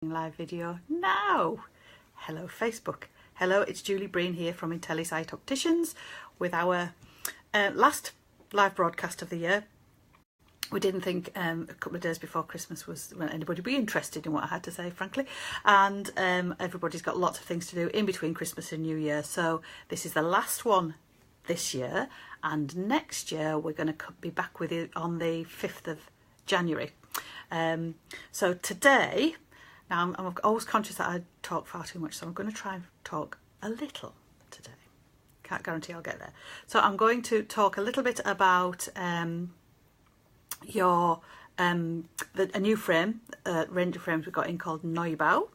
Live video now. Hello Facebook. Hello, it's Julie Breen here from IntelliSight Opticians with our last live broadcast of the year. We didn't think a couple of days before Christmas was when anybody would be interested in what I had to say, frankly, and everybody's got lots of things to do in between Christmas and New Year, so this is the last one this year, and next year we're going to be back with you on the 5th of January. So today, now I'm always conscious that I talk far too much, so I'm going to try and talk a little today. Can't guarantee I'll get there. So I'm going to talk a little bit about a new frame, range of frames we've got in called Novo,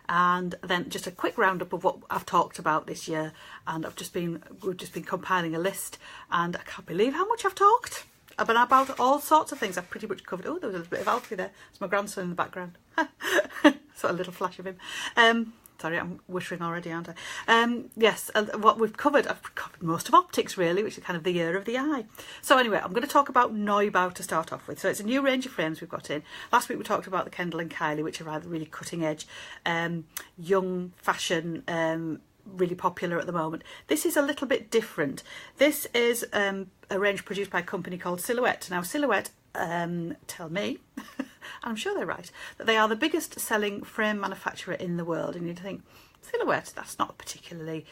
and then just a quick roundup of what I've talked about this year. And we've just been compiling a list, and I can't believe how much I've talked about all sorts of things. I've pretty much covered. Oh, there was a little bit of Alfie there. It's my grandson in the background. Sort of little flash of him. Sorry, I'm whistling already, aren't I? Yes, what I've covered most of optics really, which is kind of the year of the eye. So anyway, I'm going to talk about Novo to start off with. So it's a new range of frames we've got in. Last week we talked about the Kendall and Kylie, which are rather really cutting edge, young fashion, really popular at the moment. This is a little bit different. This is a range produced by a company called Silhouette. Now Silhouette tell me, I'm sure they're right, that they are the biggest selling frame manufacturer in the world. And you'd think, Silhouette, that's not a particularly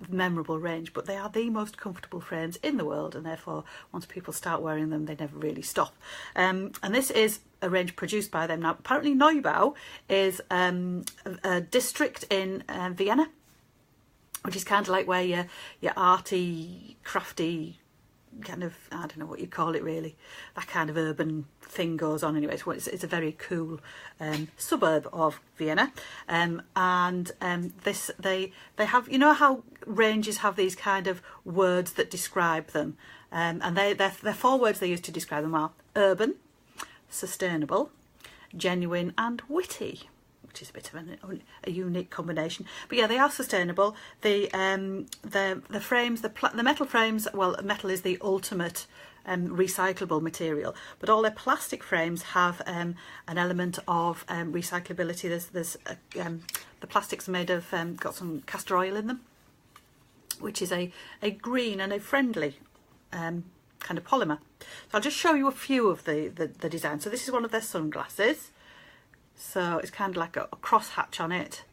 memorable range, but they are the most comfortable frames in the world, and therefore once people start wearing them they never really stop. And this is a range produced by them. Now apparently Novo is a district in Vienna, which is kind of like where your arty, crafty, kind of, I don't know what you call it really, that kind of urban thing goes on anyway. It's a very cool suburb of Vienna, and this they have, you know how ranges have these kind of words that describe them, and their 4 words they use to describe them are urban, sustainable, genuine and witty, which is a bit of a unique combination. But yeah, they are sustainable. The frames, the metal frames, well, metal is the ultimate recyclable material, but all their plastic frames have an element of recyclability. There's the plastics are made of, got some castor oil in them, which is a green and a friendly kind of polymer. So I'll just show you a few of the designs. So this is one of their sunglasses. So it's kind of like a cross hatch on it,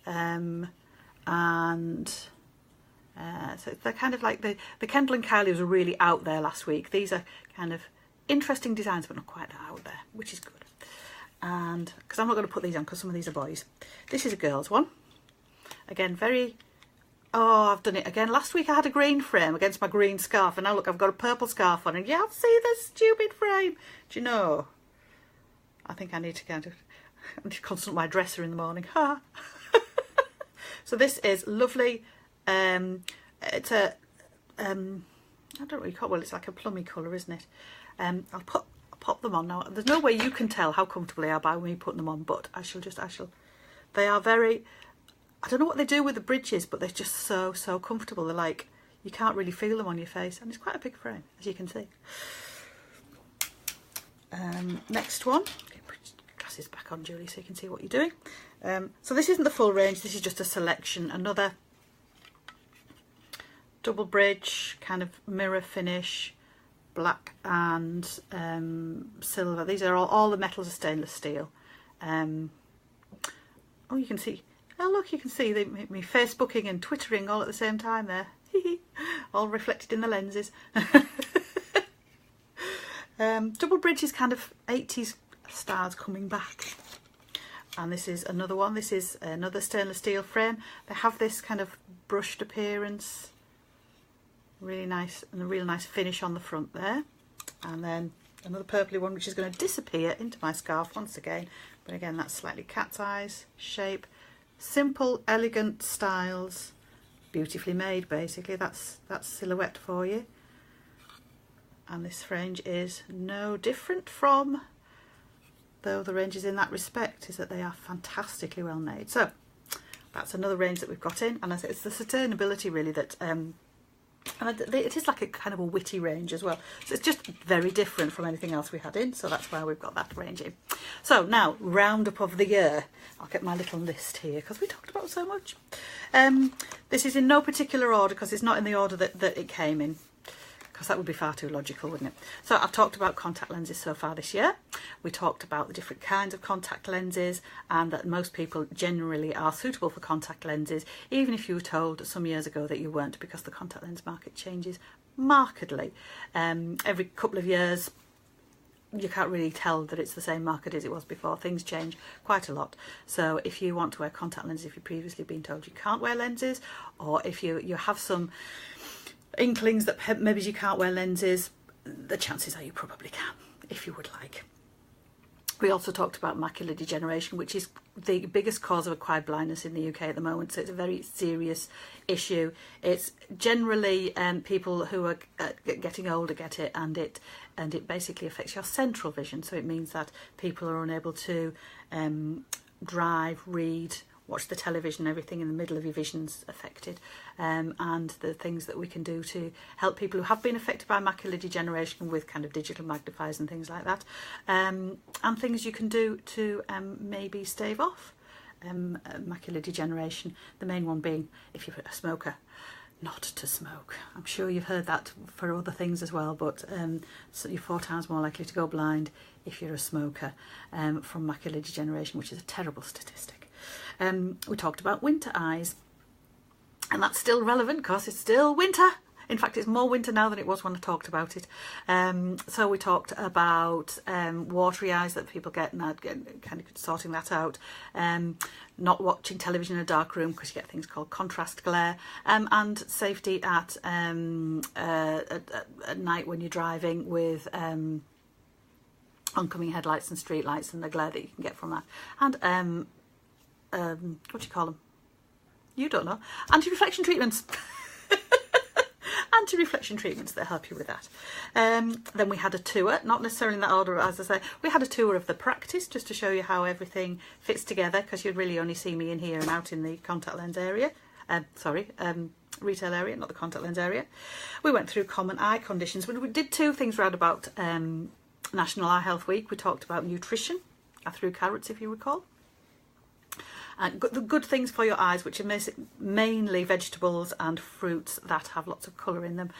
so they're kind of like the Kendall and Kylie were really out there last week. These are kind of interesting designs, but not quite that out there, which is good. And because I'm not going to put these on because some of these are boys. This is a girl's one. Again, I've done it again. Last week I had a green frame against my green scarf, and now look, I've got a purple scarf on, and yeah, see this stupid frame. Do you know? I think I need to consult my dresser in the morning. Ha! So this is lovely. It's a I don't know what you call it. Well, it's like a plummy colour, isn't it? I'll pop them on now. There's no way you can tell how comfortable they are by me putting them on, but I shall. They are very. I don't know what they do with the bridges, but they're just so comfortable. They're like, you can't really feel them on your face, and it's quite a big frame, as you can see. Next one. Glasses back on, Julie, so you can see what you're doing. So this isn't the full range, this is just a selection. Another double bridge, kind of mirror finish, black and silver. These are all the metals are stainless steel. Oh, you can see, oh look, you can see me Facebooking and Twittering all at the same time there. All reflected in the lenses. Double bridge is kind of 80s styles coming back, and this is another one. This is another stainless steel frame. They have this kind of brushed appearance, really nice, and a real nice finish on the front there. And then another purpley one, which is going to disappear into my scarf once again, but again that's slightly cat's eyes shape. Simple, elegant styles, beautifully made. Basically, that's Silhouette for you. And this range is no different from the other ranges in that respect, is that they are fantastically well made. So that's another range that we've got in, and I say it's the sustainability really that And it is like a kind of a witty range as well. So it's just very different from anything else we had in. So that's why we've got that range in. So now, roundup of the year. I'll get my little list here because we talked about so much. This is in no particular order because it's not in the order that it came in, because that would be far too logical, wouldn't it? So I've talked about contact lenses so far this year. We talked about the different kinds of contact lenses and that most people generally are suitable for contact lenses, even if you were told some years ago that you weren't, because the contact lens market changes markedly. Every couple of years, you can't really tell that it's the same market as it was before. Things change quite a lot. So if you want to wear contact lenses, if you've previously been told you can't wear lenses, or if you have some inklings that maybe you can't wear lenses, the chances are you probably can, if you would like. We also talked about macular degeneration, which is the biggest cause of acquired blindness in the UK at the moment, so it's a very serious issue. It's generally people who are getting older get it, and it basically affects your central vision, so it means that people are unable to drive, read, watch the television, everything in the middle of your vision's affected. And the things that we can do to help people who have been affected by macular degeneration with kind of digital magnifiers and things like that, and things you can do to maybe stave off macular degeneration. The main one being, if you're a smoker, not to smoke. I'm sure you've heard that for other things as well, but so you're 4 times more likely to go blind if you're a smoker from macular degeneration, which is a terrible statistic. We talked about winter eyes, and that's still relevant because it's still winter. In fact, it's more winter now than it was when I talked about it. So we talked about watery eyes that people get, and I'd get kind of sorting that out. Not watching television in a dark room because you get things called contrast glare, and safety at night when you're driving with oncoming headlights and street lights and the glare that you can get from that. And what do you call them? You don't know. Anti-reflection treatments. Anti-reflection treatments that help you with that. Then we had a tour, not necessarily in that order, as I say. We had a tour of the practice just to show you how everything fits together, because you'd really only see me in here and out in the contact lens area. Retail area, not the contact lens area. We went through common eye conditions. We did 2 things round about National Eye Health Week. We talked about nutrition. I threw carrots, if you recall. The good things for your eyes, which are mainly vegetables and fruits that have lots of colour in them.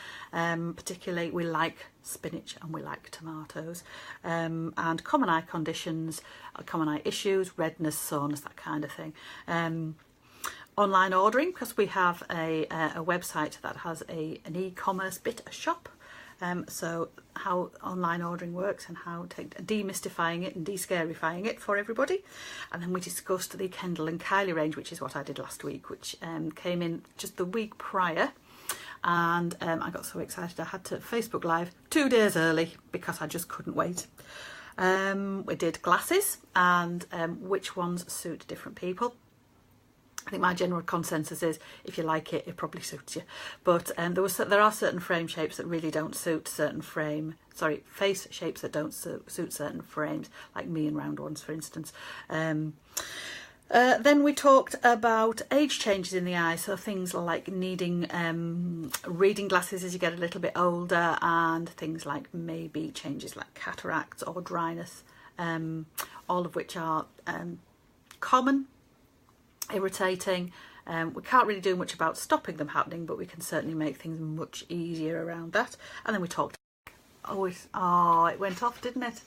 Particularly, we like spinach and we like tomatoes. And common eye conditions, common eye issues, redness, soreness, that kind of thing. Online ordering, because we have a website that has an e-commerce bit, a shop. So how online ordering works and how demystifying it and de-scarifying it for everybody. And then we discussed the Kendall and Kylie range, which is what I did last week, which came in just the week prior. And I got so excited I had to Facebook Live 2 days early because I just couldn't wait. We did glasses and which ones suit different people. I think my general consensus is if you like it, it probably suits you. But there are certain frame shapes that really don't suit certain face shapes that don't suit certain frames, like me and round ones, for instance. Then we talked about age changes in the eye, so things like needing reading glasses as you get a little bit older, and things like maybe changes like cataracts or dryness, all of which are common, irritating. We can't really do much about stopping them happening, but we can certainly make things much easier around that. And then we talked, it went off, didn't it?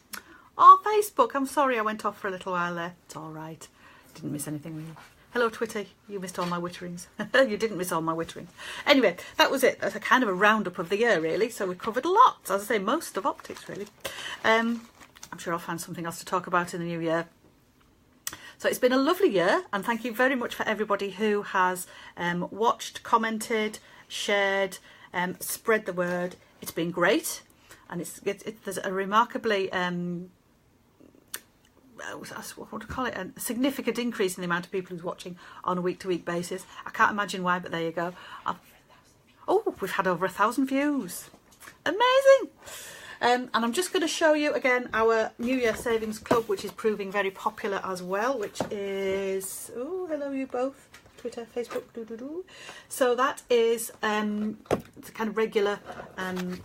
Oh, Facebook, I'm sorry I went off for a little while there. It's all right. Didn't miss anything really. Hello Twitter, you missed all my witterings. You didn't miss all my witterings. Anyway, that was it. That's a kind of a roundup of the year really. So we covered a lot, as I say, most of optics really. I'm sure I'll find something else to talk about in the new year. So it's been a lovely year, and thank you very much for everybody who has watched, commented, shared, spread the word. It's been great, and there's a remarkably what would I call it? A significant increase in the amount of people who's watching on a week-to-week basis. I can't imagine why, but there you go. Oh, we've had over 1,000 views. Amazing. And I'm just going to show you again our New Year Savings Club, which is proving very popular as well, which is, oh, hello you both. Twitter, Facebook, So that is the kind of regular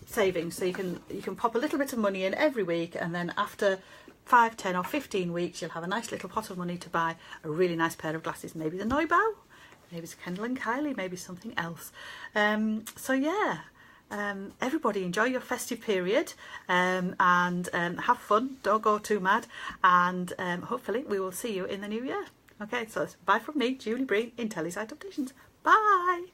savings. So you can pop a little bit of money in every week, and then after 5, 10 or 15 weeks you'll have a nice little pot of money to buy a really nice pair of glasses. Maybe the Novo, maybe it's Kendall and Kylie, maybe something else. So yeah, everybody enjoy your festive period, and have fun, don't go too mad, and hopefully we will see you in the new year. Okay, so bye from me, Julie Breen in Telesight Opticians. Bye!